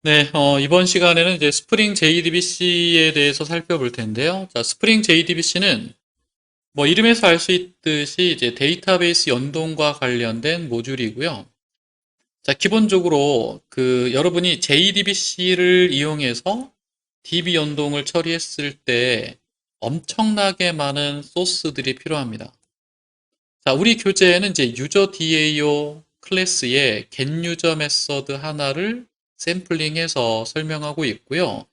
네, 이번 시간에는 이제 스프링 JDBC에 대해서 살펴볼 텐데요. 자, 스프링 JDBC는 뭐 이름에서 알 수 있듯이 이제 데이터베이스 연동과 관련된 모듈이고요. 자, 기본적으로 여러분이 JDBC를 이용해서 DB 연동을 처리했을 때 엄청나게 많은 소스들이 필요합니다. 자, 우리 교재에는 이제 유저 DAO 클래스의 getUser 메서드 하나를 샘플링해서 설명하고 있고요.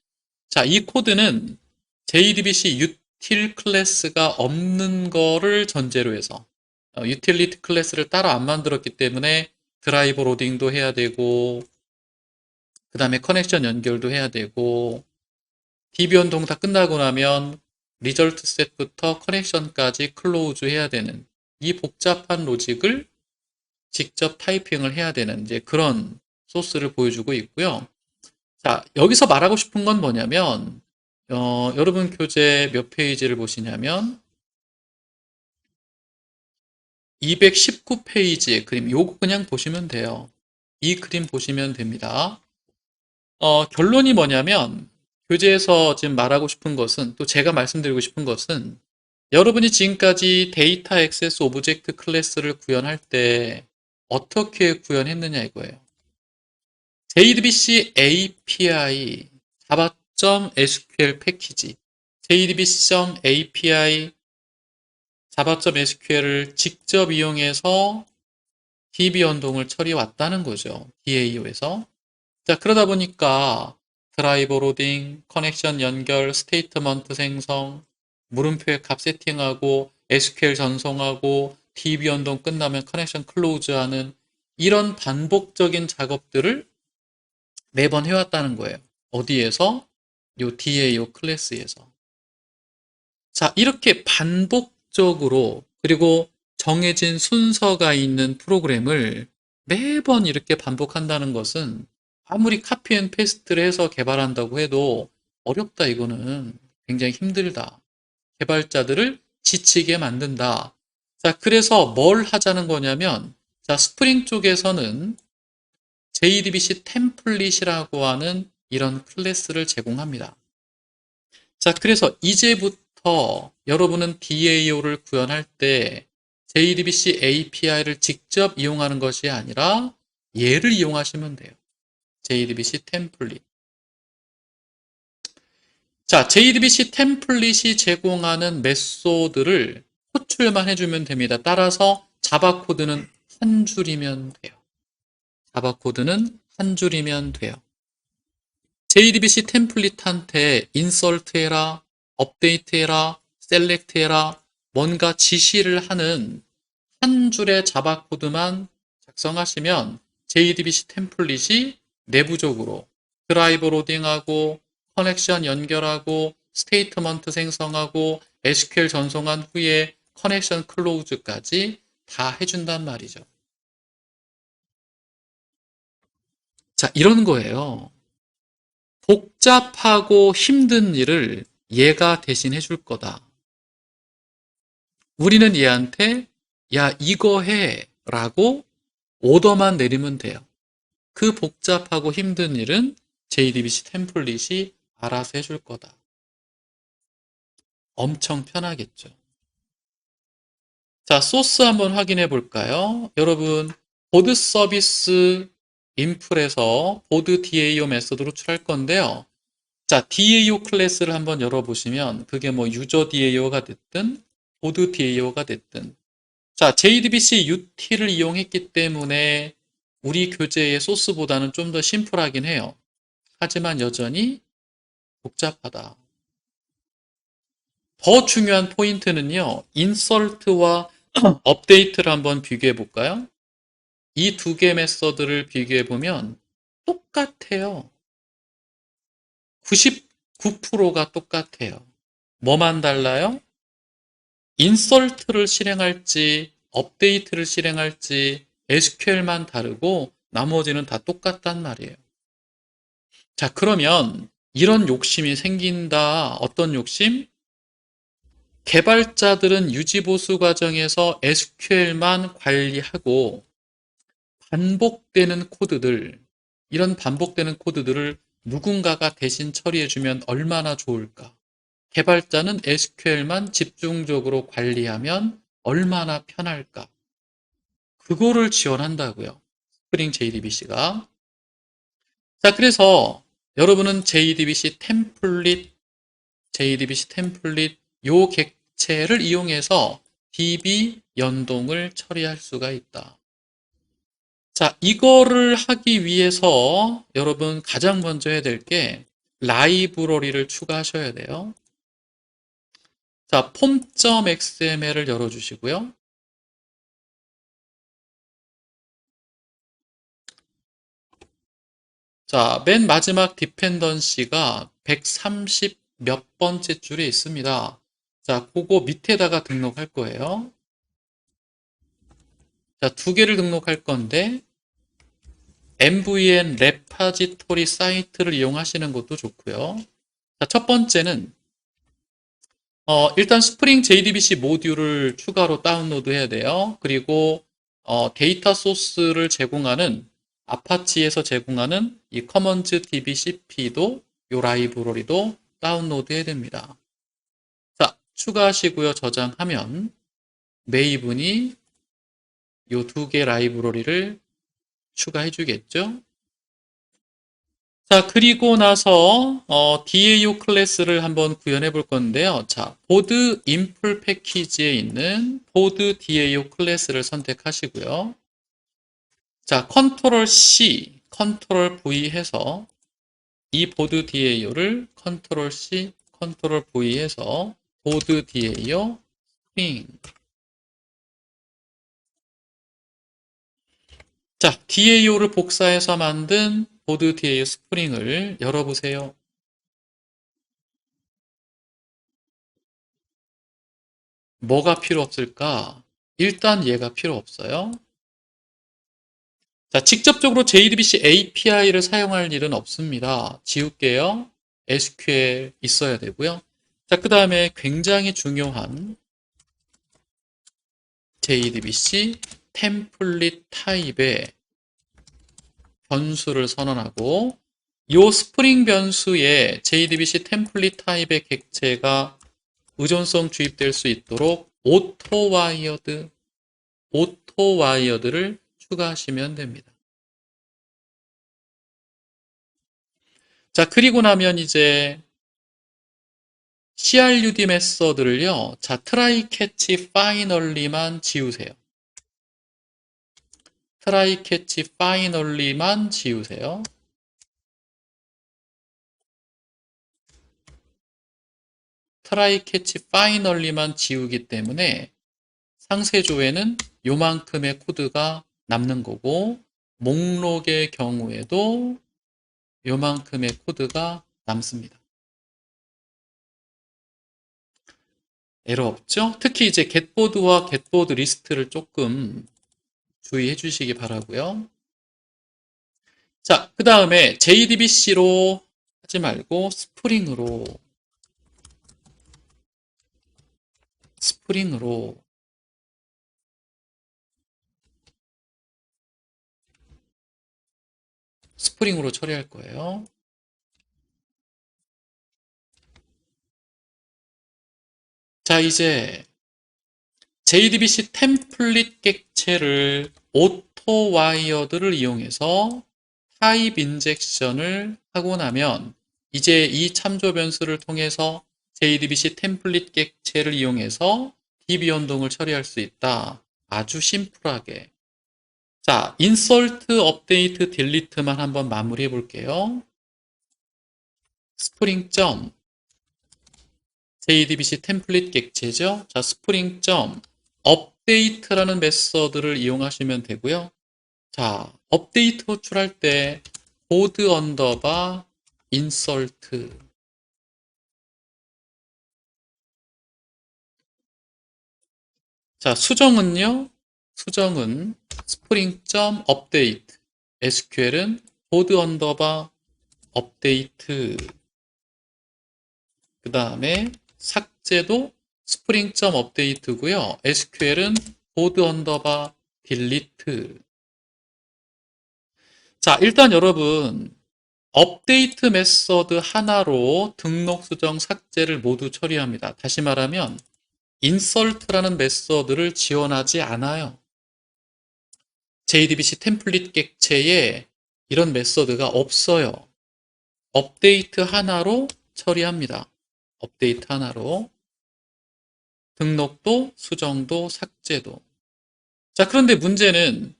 자, 이 코드는 JDBC util 클래스가 없는 거를 전제로 해서 utility 클래스를 따로 안 만들었기 때문에 드라이버 로딩도 해야 되고 그 다음에 커넥션 연결도 해야 되고 DB 연동 다 끝나고 나면 리절트 셋부터 커넥션까지 클로우즈 해야 되는 이 복잡한 로직을 직접 타이핑을 해야 되는 이제 그런 소스를 보여주고 있고요. 자, 여기서 말하고 싶은 건 뭐냐면 여러분 교재 몇 페이지를 보시냐면 219페이지의 그림, 요거 그냥 보시면 돼요. 이 그림 보시면 됩니다. 결론이 뭐냐면 교재에서 지금 말하고 싶은 것은 또 제가 말씀드리고 싶은 것은 여러분이 지금까지 데이터 액세스 오브젝트 클래스를 구현할 때 어떻게 구현했느냐 이거예요. JDBC API java.sql 패키지 JDBC.API java.sql을 직접 이용해서 DB 연동을 처리해 왔다는 거죠. DAO에서. 자, 그러다 보니까 드라이버 로딩, 커넥션 연결, 스테이트먼트 생성, 물음표의 값 세팅하고 SQL 전송하고 DB 연동 끝나면 커넥션 클로즈하는 이런 반복적인 작업들을 매번 해왔다는 거예요. 어디에서? 요 DAO 클래스에서. 자, 이렇게 반복적으로 그리고 정해진 순서가 있는 프로그램을 매번 이렇게 반복한다는 것은 아무리 카피 앤 페이스트를 해서 개발한다고 해도 어렵다 이거는 굉장히 힘들다. 개발자들을 지치게 만든다. 자, 그래서 뭘 하자는 거냐면 자, 스프링 쪽에서는 JDBC 템플릿이라고 하는 이런 클래스를 제공합니다. 자, 그래서 이제부터 여러분은 DAO를 구현할 때 JDBC API를 직접 이용하는 것이 아니라 얘를 이용하시면 돼요. JDBC 템플릿. 자, JDBC 템플릿이 제공하는 메소드를 호출만 해주면 됩니다. 따라서 자바 코드는 한 줄이면 돼요. 자바 코드는 한 줄이면 돼요. JDBC 템플릿한테 인설트 해라, 업데이트 해라, 셀렉트 해라, 뭔가 지시를 하는 한 줄의 자바 코드만 작성하시면 JDBC 템플릿이 내부적으로 드라이버 로딩하고 커넥션 연결하고 스테이트먼트 생성하고 SQL 전송한 후에 커넥션 클로우즈까지 다 해준단 말이죠. 자, 이런 거예요. 복잡하고 힘든 일을 얘가 대신 해줄 거다. 우리는 얘한테 야, 이거 해 라고 오더만 내리면 돼요. 그 복잡하고 힘든 일은 JDBC 템플릿이 알아서 해줄 거다. 엄청 편하겠죠. 자, 소스 한번 확인해 볼까요? 여러분, 보드 서비스 인풀에서 보드 DAO 메소드로 출할 건데요. 자, DAO 클래스를 한번 열어보시면 그게 뭐 유저 DAO가 됐든 보드 DAO가 됐든 자, JDBC UT를 이용했기 때문에 우리 교재의 소스보다는 좀 더 심플하긴 해요. 하지만 여전히 복잡하다. 더 중요한 포인트는요. 인설트와 업데이트를 한번 비교해 볼까요? 이 두 개 메서드를 비교해 보면 똑같아요. 99%가 똑같아요. 뭐만 달라요? 인설트를 실행할지 업데이트를 실행할지 SQL만 다르고 나머지는 다 똑같단 말이에요. 자, 그러면 이런 욕심이 생긴다. 어떤 욕심? 개발자들은 유지보수 과정에서 SQL만 관리하고 반복되는 코드들, 이런 반복되는 코드들을 누군가가 대신 처리해주면 얼마나 좋을까? 개발자는 SQL만 집중적으로 관리하면 얼마나 편할까? 그거를 지원한다고요. 스프링 JDBC가. 자, 그래서 여러분은 JDBC 템플릿 요 객체를 이용해서 DB 연동을 처리할 수가 있다. 자, 이거를 하기 위해서 여러분 가장 먼저 해야 될 게 라이브러리를 추가하셔야 돼요. 자, 폼.xml을 열어주시고요. 자, 맨 마지막 디펜던시가 130 몇 번째 줄에 있습니다. 자, 그거 밑에다가 등록할 거예요. 자, 두 개를 등록할 건데 MVN 레파지토리 사이트를 이용하시는 것도 좋고요. 자, 첫 번째는 일단 스프링 JDBC 모듈을 추가로 다운로드 해야 돼요. 그리고 데이터 소스를 제공하는 아파치에서 제공하는 이 커먼즈 DBCP도 요 라이브러리도 다운로드 해야 됩니다. 자, 추가하시고요. 저장하면 메이븐이 요 두 개 라이브러리를 추가해 주겠죠. 자, 그리고 나서 DAO 클래스를 한번 구현해 볼 건데요. 자, 보드 인풀 패키지에 있는 보드 DAO 클래스를 선택하시고요. 자, 컨트롤 C, 컨트롤 V 해서 이 보드 DAO를 컨트롤 C, 컨트롤 V 해서 보드 DAO 스프링. 자, DAO를 복사해서 만든 보드 DAO 스프링을 열어보세요. 뭐가 필요 없을까? 일단 얘가 필요 없어요. 자, 직접적으로 JDBC API를 사용할 일은 없습니다. 지울게요. SQL 있어야 되고요. 자, 그 다음에 굉장히 중요한 JDBC 템플릿 타입의 변수를 선언하고 이 스프링 변수에 JDBC 템플릿 타입의 객체가 의존성 주입될 수 있도록 오토와이어드를 추가하시면 됩니다. 자, 그리고 나면 이제 CRUD 메서드를요. 자, try catch finally만 지우세요. try catch finally만 지우세요. try catch finally만 지우기 때문에 상세조에는 요만큼의 코드가 남는 거고 목록의 경우에도 요만큼의 코드가 남습니다. 에러 없죠? 특히 이제 get보드와 get보드 리스트를 조금 주의해 주시기 바라고요. 자, 그 다음에 JDBC로 하지 말고 스프링으로 처리할 거예요. 자, 이제 JDBC 템플릿 객체를 오토와이어드를 이용해서 타입 인젝션을 하고 나면 이제 이 참조 변수를 통해서 JDBC 템플릿 객체를 이용해서 DB 연동을 처리할 수 있다. 아주 심플하게. 자, 인설트, 업데이트, 딜리트만 한번 마무리해 볼게요. 스프링 점 JDBC 템플릿 객체죠. 자, 스프링 점 업데이트라는 메서드를 이용하시면 되고요. 자, 업데이트 호출할 때 보드 언더바 인설트. 자, 수정은요. 수정은 스프링 점 업데이트. SQL은 보드 언더바 업데이트. 그 다음에 삭제도 스프링 점 업데이트고요. SQL은 보드 언더바 딜리트. 자, 일단 여러분 업데이트 메서드 하나로 등록 수정 삭제를 모두 처리합니다. 다시 말하면 인설트라는 메서드를 지원하지 않아요. JDBC 템플릿 객체에 이런 메서드가 없어요. 업데이트 하나로 처리합니다. 업데이트 하나로. 등록도, 수정도, 삭제도. 자, 그런데 문제는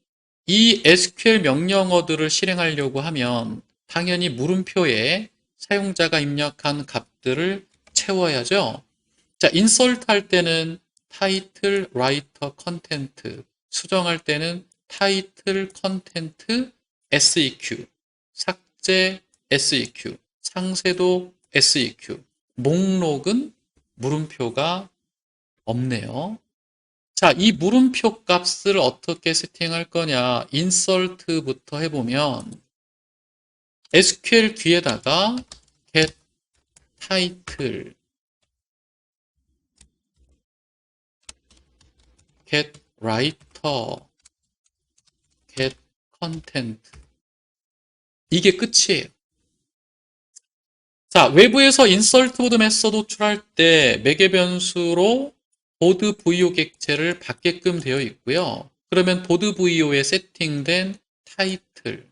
이 SQL 명령어들을 실행하려고 하면 당연히 물음표에 사용자가 입력한 값들을 채워야죠. 자, 인서트 할 때는 타이틀, 라이터, 컨텐트, 수정할 때는 타이틀, 컨텐트, SEQ, 삭제, SEQ, 상세도 SEQ, 목록은 물음표가 없네요. 자, 이 물음표 값을 어떻게 세팅할 거냐? 인설트부터 해보면 SQL 뒤에다가 get title, get writer, get content. 이게 끝이에요. 자, 외부에서 insert board 메서드 호출할 때 매개 변수로 보드 VO 객체를 받게끔 되어 있고요. 그러면 보드 VO에 세팅된 타이틀,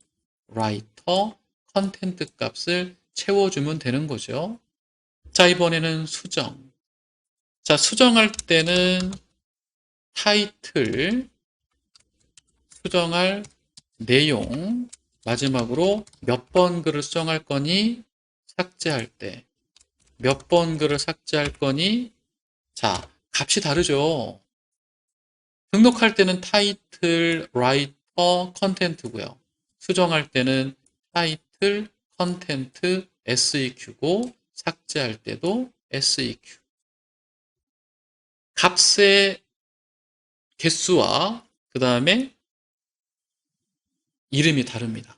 라이터, 컨텐트 값을 채워주면 되는 거죠. 자, 이번에는 수정. 자, 수정할 때는 타이틀, 수정할 내용, 마지막으로 몇 번 글을 수정할 거니, 삭제할 때 몇 번 글을 삭제할 거니. 자, 값이 다르죠. 등록할 때는 타이틀, 라이터, 컨텐트고요. 수정할 때는 타이틀, 컨텐트, SEQ고 삭제할 때도 SEQ. 값의 개수와 그 다음에 이름이 다릅니다.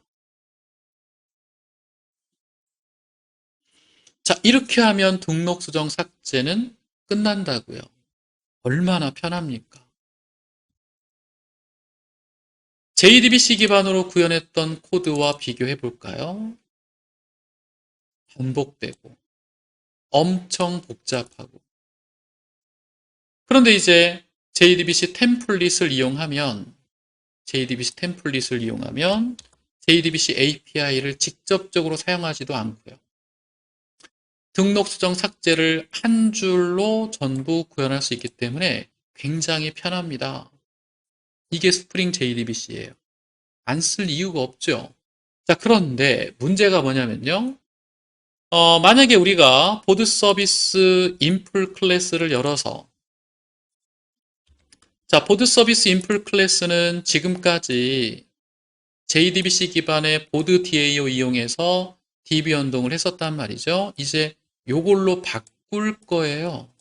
자, 이렇게 하면 등록, 수정, 삭제는 끝난다고요. 얼마나 편합니까? JDBC 기반으로 구현했던 코드와 비교해 볼까요? 반복되고 엄청 복잡하고. 그런데 이제 JDBC 템플릿을 이용하면 JDBC API를 직접적으로 사용하지도 않고요. 등록, 수정, 삭제를 한 줄로 전부 구현할 수 있기 때문에 굉장히 편합니다. 이게 스프링 JDBC예요. 안 쓸 이유가 없죠. 자, 그런데 문제가 뭐냐면요. 만약에 우리가 보드 서비스 인풀 클래스를 열어서, 자, 보드 서비스 인풀 클래스는 지금까지 JDBC 기반의 보드 DAO 이용해서 DB 연동을 했었단 말이죠. 이제 요걸로 바꿀 거예요.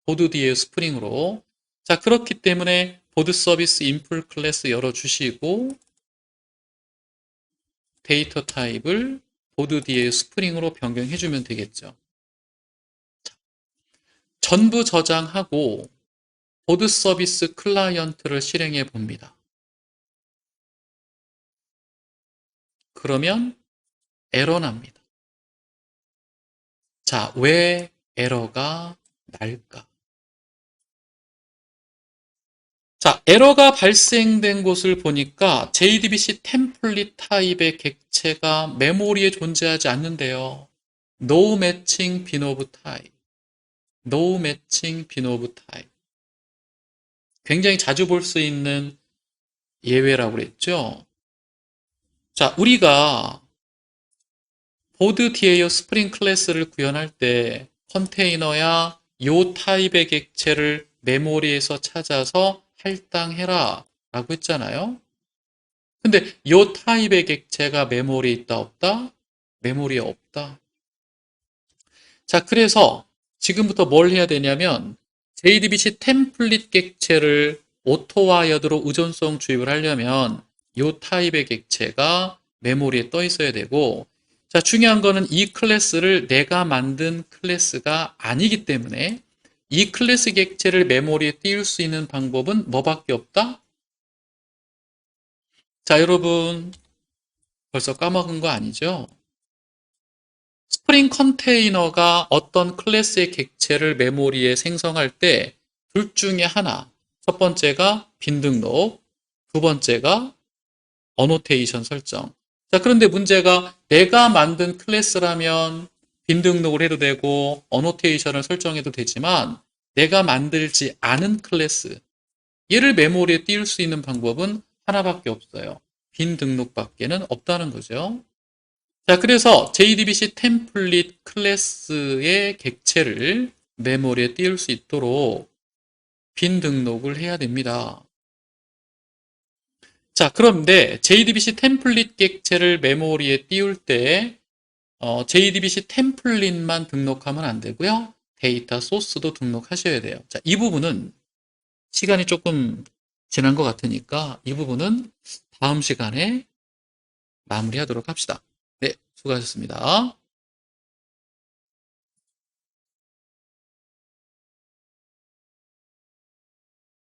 보드 DAO 스프링으로. 자, 그렇기 때문에 보드 서비스 인풀 클래스 열어주시고 데이터 타입을 보드 DAO 스프링으로 변경해주면 되겠죠. 전부 저장하고 보드 서비스 클라이언트를 실행해 봅니다. 그러면 에러 납니다. 자, 왜 에러가 날까? 자, 에러가 발생된 곳을 보니까 JDBC 템플릿 타입의 객체가 메모리에 존재하지 않는데요. No matching bin of type. No matching bin of type. 굉장히 자주 볼 수 있는 예외라고 그랬죠. 자, 우리가 보드 DAO 스프링 클래스를 구현할 때 컨테이너야 요 타입의 객체를 메모리에서 찾아서 할당해라 라고 했잖아요. 근데 요 타입의 객체가 메모리에 있다 없다? 메모리에 없다. 자, 그래서 지금부터 뭘 해야 되냐면 JDBC 템플릿 객체를 오토와이어드로 의존성 주입을 하려면 요 타입의 객체가 메모리에 떠 있어야 되고, 자, 중요한 거는 이 클래스를 내가 만든 클래스가 아니기 때문에 이 클래스 객체를 메모리에 띄울 수 있는 방법은 뭐밖에 없다? 자, 여러분 벌써 까먹은 거 아니죠? 스프링 컨테이너가 어떤 클래스의 객체를 메모리에 생성할 때 둘 중에 하나, 첫 번째가 빈 등록, 두 번째가 어노테이션 설정. 자, 그런데 문제가 내가 만든 클래스라면 빈 등록을 해도 되고 어노테이션을 설정해도 되지만 내가 만들지 않은 클래스, 얘를 메모리에 띄울 수 있는 방법은 하나밖에 없어요. 빈 등록밖에는 없다는 거죠. 자, 그래서 JDBC 템플릿 클래스의 객체를 메모리에 띄울 수 있도록 빈 등록을 해야 됩니다. 자, 그런데 JDBC 템플릿 객체를 메모리에 띄울 때 JDBC 템플릿만 등록하면 안 되고요. 데이터 소스도 등록하셔야 돼요. 자, 이 부분은 시간이 조금 지난 것 같으니까 이 부분은 다음 시간에 마무리하도록 합시다. 네, 수고하셨습니다.